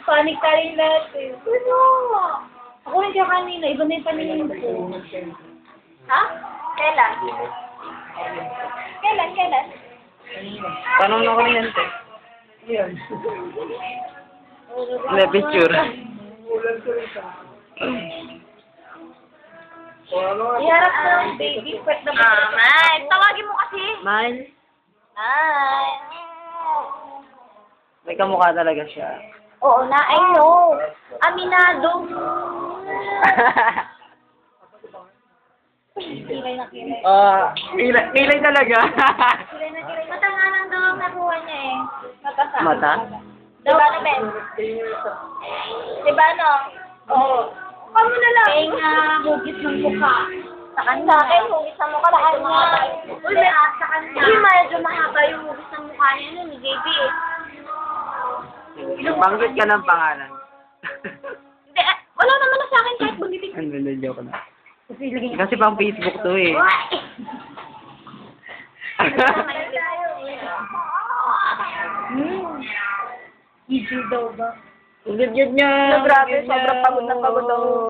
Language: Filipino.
Panic ka rin natin. Ano? Ako rin siya kanina. Iba na yung paningin ko. Ha? Kailan? Kailan? Tanong na ko niyan, te. Hindi, picture. Iharap na ang baby. Pwet na ba? May, tawagin mo kasi. Man, Ay. may kamukha talaga siya. Oo na, I know. Aminado. Kilay na kilay. Kilay talaga. Kilay na kilay. Mata nga lang daw ang nakuha niya eh. Mata sa Mata? Diba na, Ben? Diba, no? Oo. Kamo na lang. Kaya hugis ng mukha. Sa kanya. Sa akin, hugis ng mukha. Sa kanya. Uy, sa kanya. Uy, medyo mahaba yung hugis ng mukha niya nun, ni JB eh. Banggit ka ng pangalan. Hindi, wala naman na sa akin kahit bunitik. Ano, joke na. Kasi pang Facebook to eh. Easy daw ba? Good niya. Grabe, sobrang pagod na pagod ako.